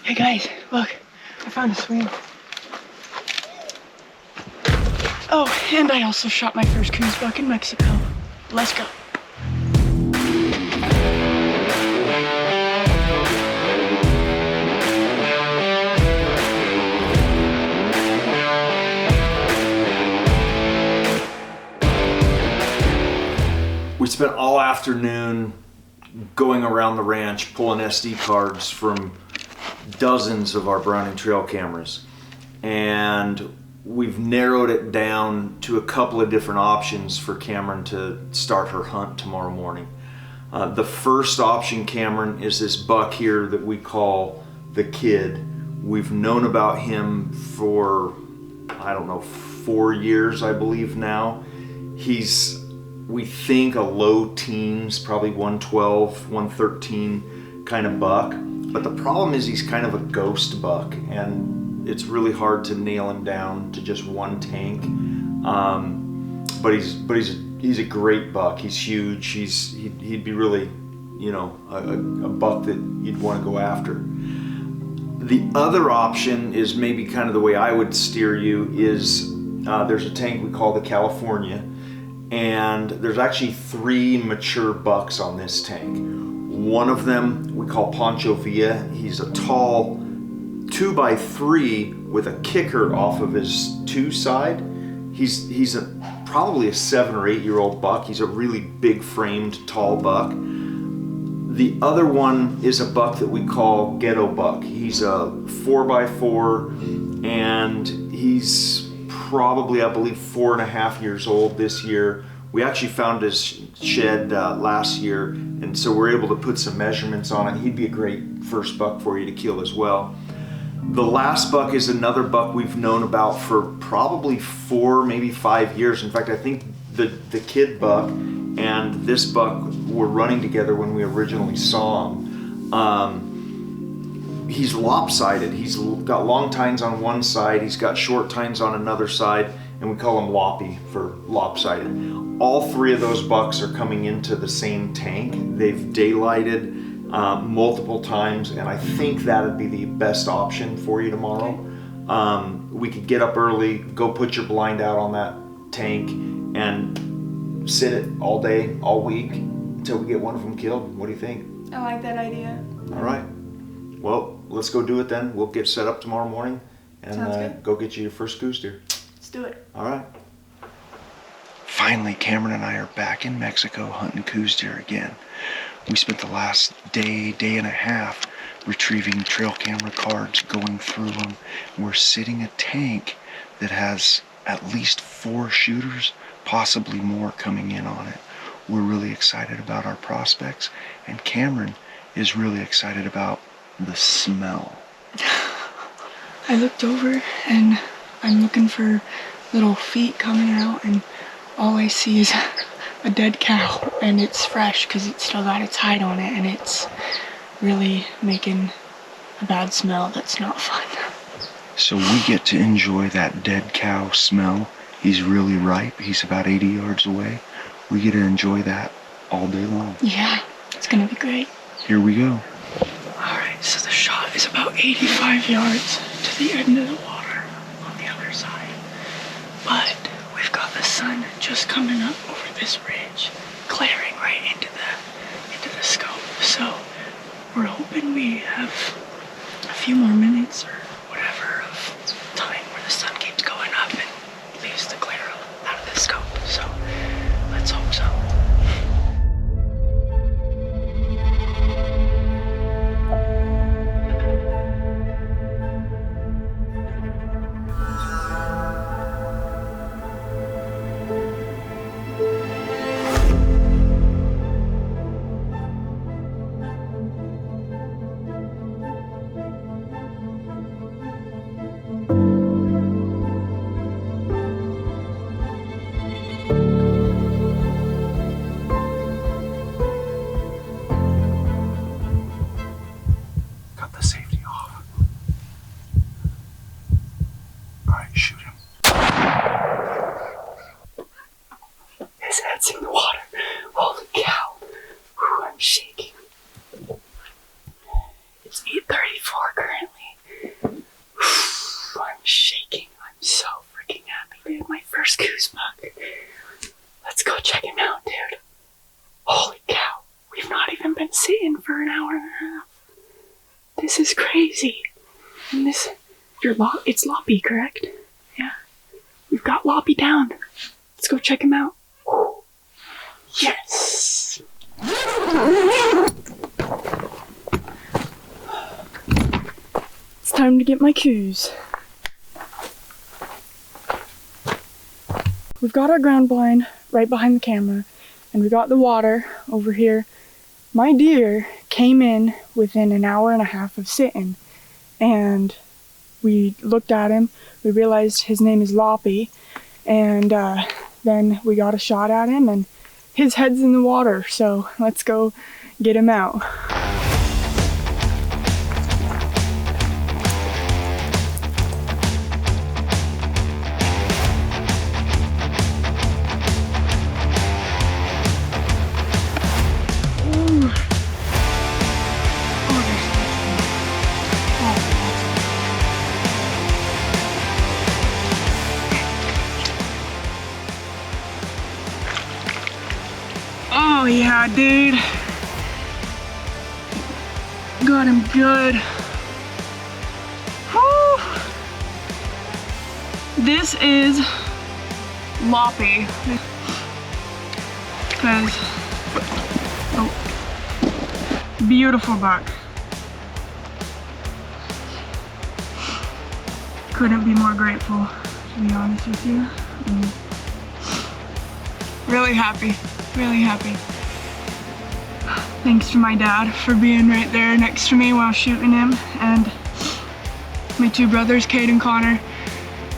Hey guys, look, I found a swing. Oh, and I also shot my first Coues buck in Mexico. Let's go. We spent all afternoon going around the ranch pulling SD cards from dozens of our Browning trail cameras, and we've narrowed it down to a couple of different options for Kamryn to start her hunt tomorrow morning. The first option, Kamryn, is this buck here that we call the Kid. We've known about him for, I don't know, 4 years, I believe now. He's, we think, a low teens, probably 112, 113 kind of buck. But the problem is he's kind of a ghost buck, and it's really hard to nail him down to just one tank. But he's a great buck. He's huge. He'd be really, you know, a buck that you'd want to go after. The other option is maybe kind of the way I would steer you is there's a tank we call the California, and there's actually 3 mature bucks on this tank. One of them we call Pancho Villa. He's a tall 2x3 with a kicker off of his 2 side. He's probably a 7 or 8 year old buck. He's a really big framed tall buck. The other one is a buck that we call Ghetto Buck. He's a 4x4, and he's probably, I believe, 4.5 years old this year. We actually found his shed last year, and so we're able to put some measurements on it. He'd be a great first buck for you to kill as well. The last buck is another buck we've known about for probably 4, maybe 5 years. In fact, I think the Kid buck and this buck were running together when we originally saw him. He's lopsided. He's got long tines on one side, he's got short tines on another side, and we call him loppy for lopsided. All 3 of those bucks are coming into the same tank. They've daylighted multiple times, and I think that'd be the best option for you tomorrow. We could get up early, go put your blind out on that tank, and sit it all day, all week, until we get one of them killed. What do you think? I like that idea. All right. Well, let's go do it then. We'll get set up tomorrow morning and go get you your first Coues deer. Let's do it. All right. Finally, Kamryn and I are back in Mexico hunting Coues deer again. We spent the last day and a half retrieving trail camera cards, going through them. We're sitting a tank that has at least 4 shooters, possibly more coming in on it. We're really excited about our prospects, and Kamryn is really excited about the smell. I looked over and I'm looking for little feet coming out, and all I see is a dead cow, and it's fresh because it's still got its hide on it, and it's really making a bad smell that's not fun. So we get to enjoy that dead cow smell. He's really ripe. He's about 80 yards away. We get to enjoy that all day long. Yeah, it's gonna be great. Here we go. Alright, so the shot is about 85 yards to the end of the water on the other side. But we've got the sun just coming up over this ridge, glaring right into the scope. So we're hoping we have a few more minutes or whatever of time where the sun keeps going up and leaves the glare out of the scope. So let's hope so. It's 8:34 currently. This is crazy. And this, it's Loppy, correct? Yeah. We've got Loppy down. Let's go check him out. Yes! It's time to get my cues. We've got our ground blind right behind the camera, and we got the water over here. My deer came in within an hour and a half of sitting, and we looked at him. We realized his name is Loppy, and then we got a shot at him, and his head's in the water, so let's go get him out. Oh yeah, dude. Got him good. Whew. This is Loppy. Because, oh, beautiful buck. Couldn't be more grateful, to be honest with you. Really happy. Really happy. Thanks to my dad for being right there next to me while shooting him, and my two brothers, Cade and Connor,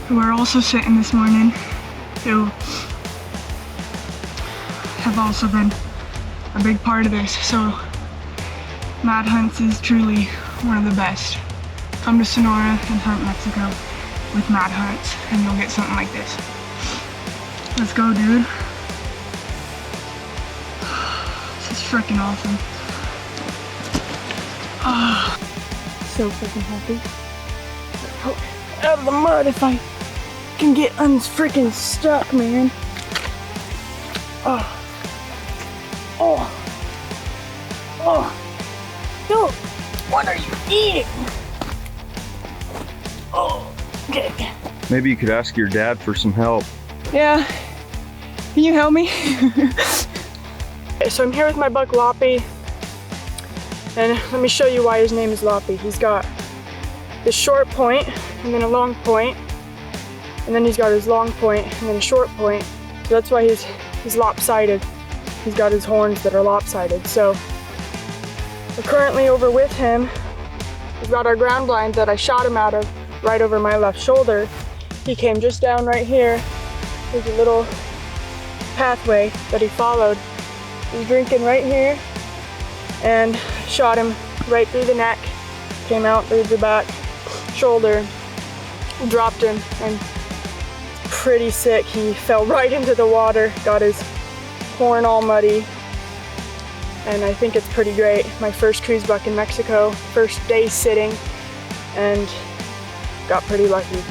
who are also sitting this morning, who have also been a big part of this. So MADD Hunts is truly one of the best. Come to Sonora and hunt Mexico with MADD Hunts, and you'll get something like this. Let's go, dude. Freaking awesome. Oh, so freaking happy. Out of the mud if I can get unfreaking stuck, man. Oh. Oh. Oh. Dude, what are you eating? Oh, okay. Maybe you could ask your dad for some help. Yeah. Can you help me? So I'm here with my buck Loppy, and let me show you why his name is Loppy. He's got this short point, and then a long point, and then he's got his long point, and then a short point. So that's why he's lopsided. He's got his horns that are lopsided. So we're currently over with him. We've got our ground blind that I shot him out of right over my left shoulder. He came just down right here. There's a little pathway that he followed. He's drinking right here, and shot him right through the neck, came out through the back shoulder, dropped him, and pretty sick. He fell right into the water, got his horn all muddy, and I think it's pretty great. My first Coues buck in Mexico, first day sitting, and got pretty lucky.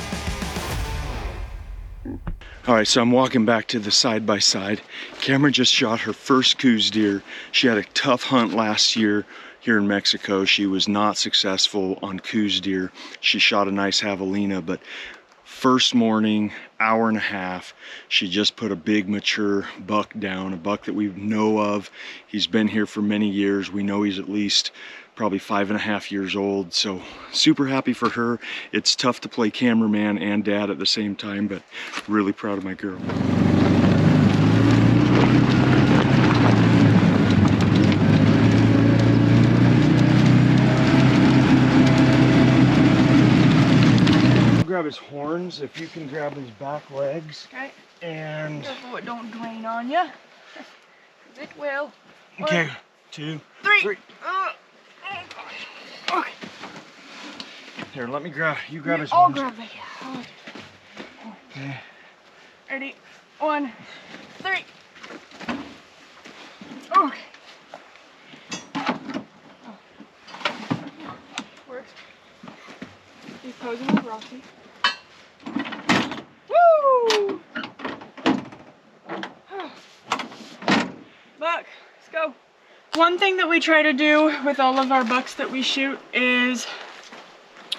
All right, so I'm walking back to the side-by-side. Kamryn just shot her first Coues deer. She had a tough hunt last year here in Mexico. She was not successful on Coues deer. She shot a nice Javelina, but first morning, hour and a half, she just put a big mature buck down, a buck that we know of. He's been here for many years. We know he's at least probably 5.5 years old, so super happy for her. It's tough to play cameraman and dad at the same time, but really proud of my girl. Grab his horns, if you can grab his back legs. Okay. And careful it don't drain on you. It will. okay, 1, 2, 3. Okay. Here, let me grab, you grab his I'll horns. grab it. Okay. Ready? 1, 3. Okay. Works. He's posing with Rocky. Woo! Buck, let's go. One thing that we try to do with all of our bucks that we shoot is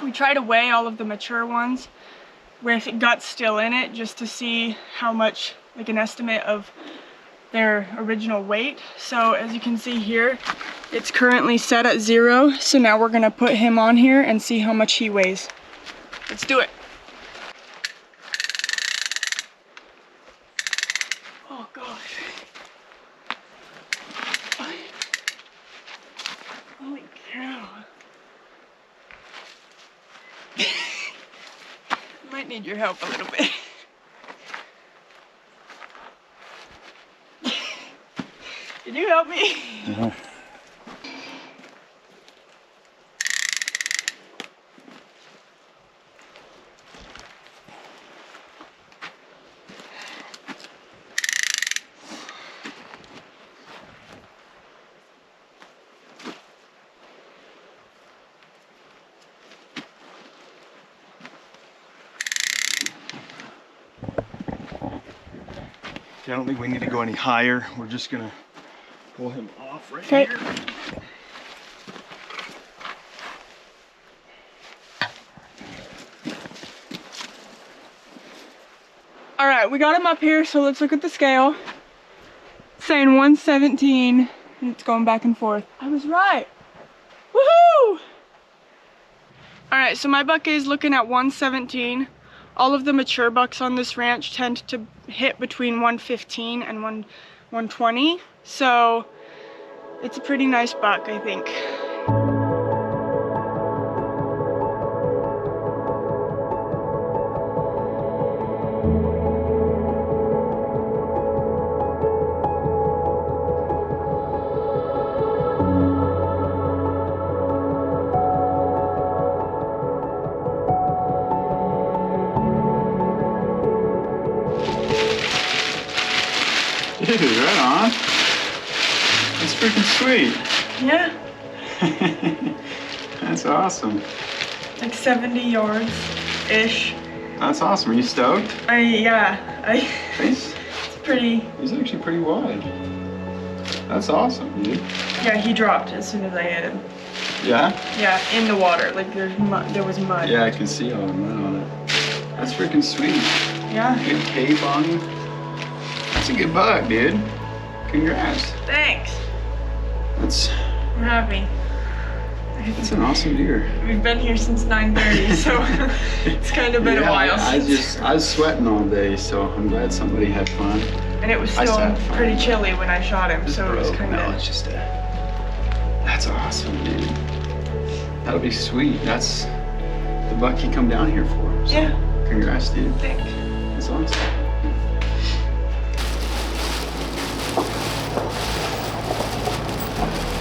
we try to weigh all of the mature ones with guts still in it, just to see how much, like an estimate of their original weight. So as you can see here, it's currently set at 0. So now we're gonna put him on here and see how much he weighs. Let's do it. Oh gosh. Holy cow. Might need your help a little bit. Can you help me? Uh-huh. I don't think we need to go any higher. We're just gonna pull him off right here. All right, we got him up here, so let's look at the scale. It's saying 117, and it's going back and forth. I was right. Woohoo! All right, so my buck is looking at 117. All of the mature bucks on this ranch tend to hit between 115 and 120. So it's a pretty nice buck, I think. Dude, right on. That's freaking sweet. Yeah, That's awesome. like 70 yards-ish. That's awesome. Are you stoked? It's pretty. He's actually pretty wide. That's awesome, dude. Yeah, he dropped as soon as I hit him. Yeah? Yeah, in the water, like there was mud. Yeah, I can see all the mud on it. That's freaking sweet. Yeah. Good cape on you. That's a good buck, dude. Congrats. Thanks. I'm happy. That's an awesome deer. We've been here since 9:30, so it's kind of been a while I since. was sweating all day, so I'm glad somebody had fun. And it was still pretty chilly when I shot him, so it was kind of. No, it's just that's awesome, dude. That'll be sweet. That's the buck you come down here for. So Yeah. Congrats, dude. Thanks. That's awesome.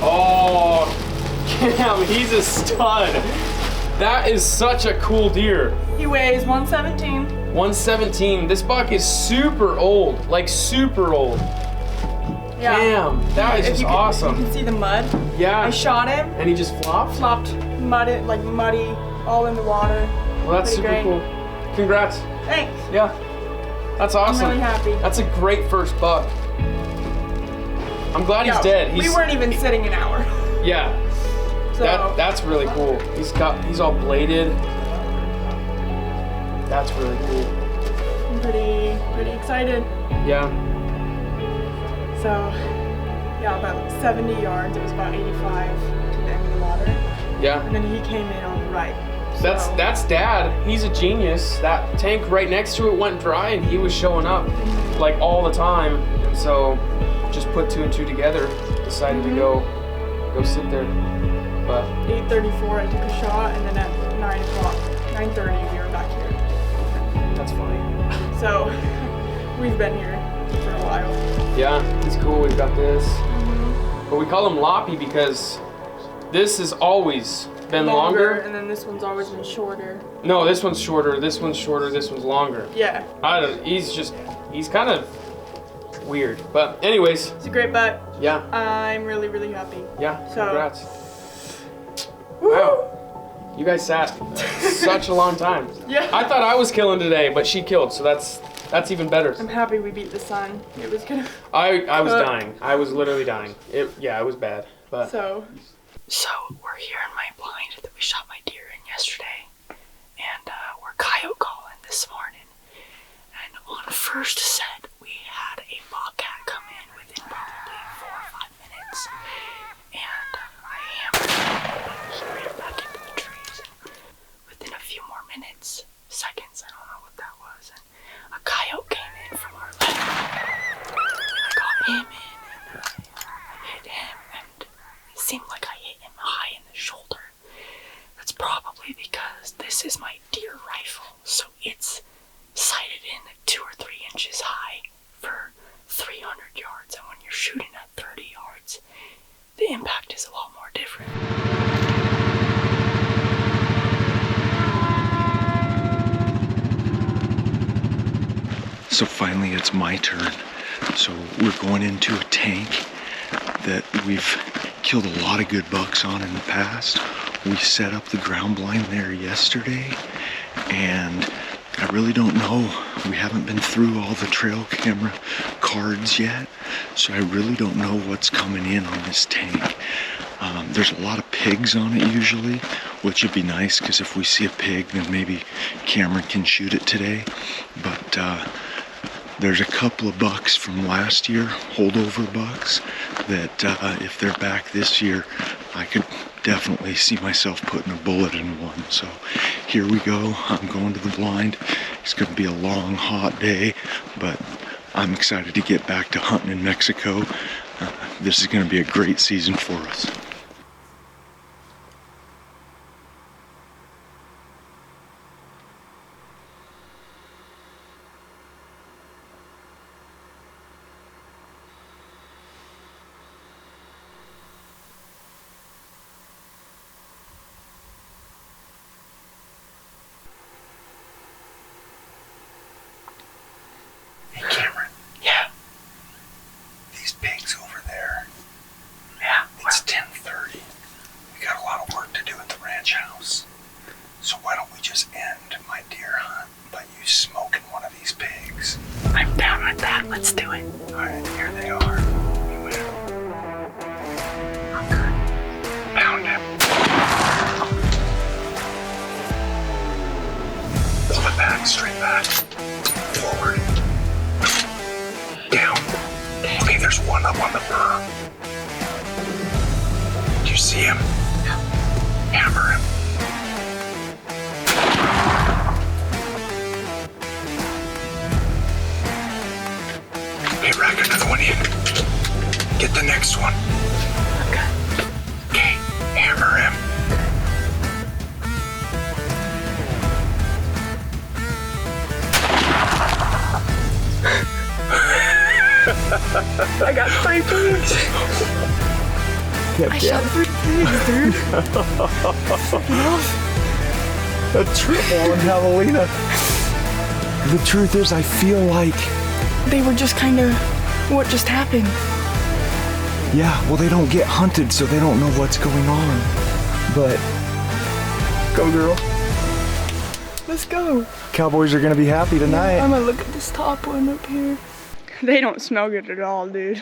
Oh, damn, he's a stud. That is such a cool deer. He weighs 117. 117. This buck is super old, like super old. Yeah. Damn, that is just awesome. You can see the mud. Yeah. I shot him. And he just flopped? Flopped muddy, all in the water. Well, that's Pretty super great. cool. Congrats. Thanks. Yeah. That's awesome. I'm really happy. That's a great first buck. I'm glad he's dead. We weren't even sitting an hour. Yeah. So That's really cool. He's all bladed. That's really cool. I'm pretty excited. Yeah. So yeah, about 70 yards. It was about 85 to the end of the water. Yeah. And then he came in on the right. That's Dad. He's a genius. That tank right next to it went dry and he was showing up like all the time. So just put 2 and 2 together, decided to go sit there. But 8:34 I took a shot, and then at 9:30 we were back here. that's funny. So we've been here for a while. Yeah, he's cool. We've got this. But we call him Loppy because this has always been longer. And then this one's always been shorter. No, this one's shorter, this one's shorter, this one's longer. Yeah. He's kind of weird. But anyways. It's a great buck. Yeah. I'm really happy. Yeah, So, congrats. Woo! Wow. You guys sat such a long time. Yeah. I thought I was killing today, but she killed, so that's That's even better. I'm happy we beat the sun. It was gonna. I was dying. I was literally dying. Yeah, it was bad. But So we're here in my blind that we shot my deer in yesterday, and we're coyote calling this morning. And on first set, we had a bobcat come in within probably 4 or 5 minutes, and I hammered him. He ran back into the trees. And within a few more minutes, seconds, I don't know what that was, and a coyote came in from our left. And I got him in, and I hit him, and it seemed like I hit him high in the shoulder. That's probably because this is my deer rifle, so it's sighted in 2 or 3 inches high for 300 yards, and when you're shooting at 30 yards, the impact is a lot more different. So finally it's my turn. So we're going into a tank that we've killed a lot of good bucks on in the past. We set up the ground blind there yesterday, and I really don't know. We haven't been through all the trail camera cards yet, so I really don't know what's coming in on this tank. There's a lot of pigs on it usually, which would be nice because if we see a pig, then maybe Kamryn can shoot it today. But there's a couple of bucks from last year, holdover bucks, that if they're back this year, I could definitely see myself putting a bullet in one. So here we go. I'm going to the blind. It's going to be a long, hot day, but I'm excited to get back to hunting in Mexico. This is going to be a great season for us. Hey Kamryn. Yeah. These pigs over there. Yeah. It's 10:30. We got a lot of work to do at the ranch house. So why don't we just end my deer hunt by you smoking one of these pigs? I'm down with that. Let's do it. Alright, here they are. You win. Pound him. Pull it back, straight back. Forward. Down. Okay, there's one up on the burr. Do you see him? Yeah. Hammer him. Hey, rack another one in. Get the next one. Okay. Okay, hammer him. I got 3 pigs. I shot 3 pigs, dude. A triple on Javelina. The truth is, I feel like... They were just kind of what just happened. Yeah, well, they don't get hunted, so they don't know what's going on. But... Go, girl. Let's go. Cowboys are gonna be happy tonight. I'm gonna look at this top one up here. They don't smell good at all, dude.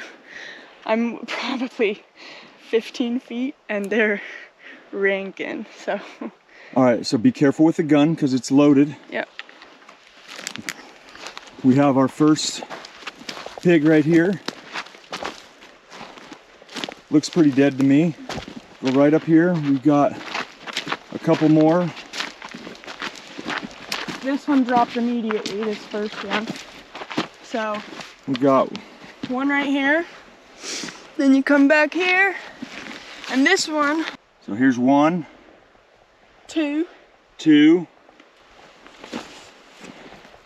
I'm probably 15 feet and they're ranking, so. All right, so be careful with the gun because it's loaded. Yep. We have our first pig right here. Looks pretty dead to me. Go right up here. We've got a couple more. This one dropped immediately, this first one. So. We got one right here. Then you come back here. And this one. So here's 1, 2. 2.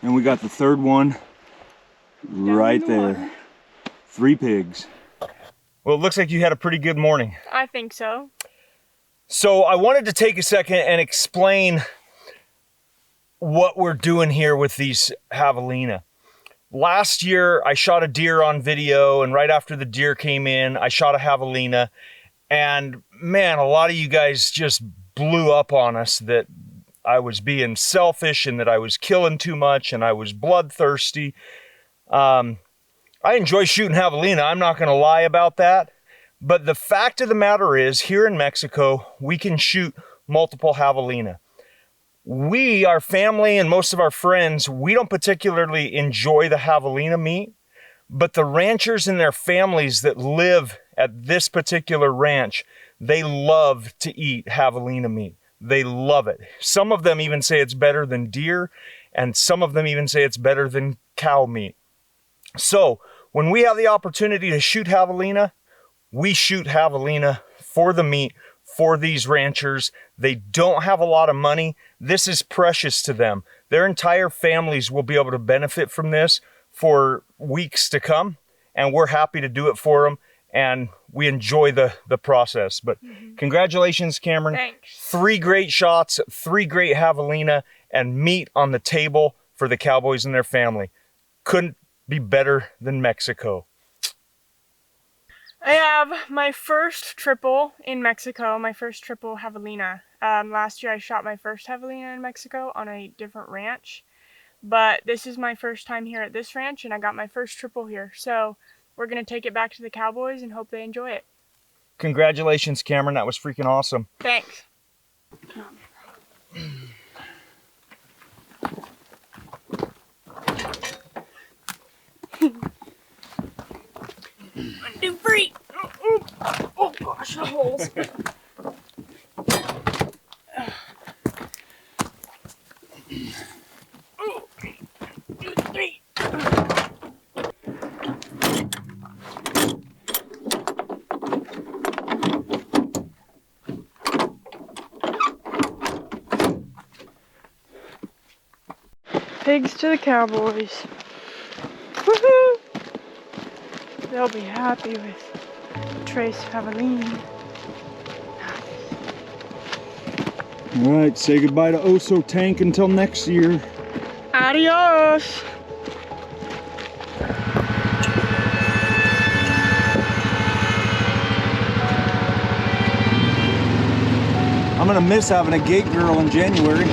And we got the third one right there. 3 pigs. Well, it looks like you had a pretty good morning. I think so. So I wanted to take a second and explain what we're doing here with these Javelina. Last year, I shot a deer on video, and right after the deer came in, I shot a Javelina. And man, a lot of you guys just blew up on us that I was being selfish and that I was killing too much and I was bloodthirsty. I enjoy shooting javelina. I'm not going to lie about that. But the fact of the matter is, here in Mexico, we can shoot multiple javelina. We, our family, and most of our friends, we don't particularly enjoy the javelina meat, but the ranchers and their families that live at this particular ranch, they love to eat javelina meat. They love it. Some of them even say it's better than deer, and some of them even say it's better than cow meat. So when we have the opportunity to shoot javelina, we shoot javelina for the meat, for these ranchers. They don't have a lot of money. This is precious to them. Their entire families will be able to benefit from this for weeks to come, and we're happy to do it for them, and we enjoy the process. But congratulations, Kamryn. Thanks. 3 great shots, 3 great javelina, and meat on the table for the cowboys and their family. Couldn't be better than Mexico. I have my first triple in Mexico, my first triple javelina. Last year I shot my first javelina in Mexico on a different ranch, but this is my first time here at this ranch and I got my first triple here. So we're going to take it back to the cowboys and hope they enjoy it. Congratulations, Kamryn. That was freaking awesome. Thanks. Undo free. Oh gosh, the holes. 2, 3. Pigs to the cowboys. Woohoo! They'll be happy with Trace Javelina. All right, say goodbye to Oso Tank until next year. Adios! I'm gonna miss having a gate girl in January.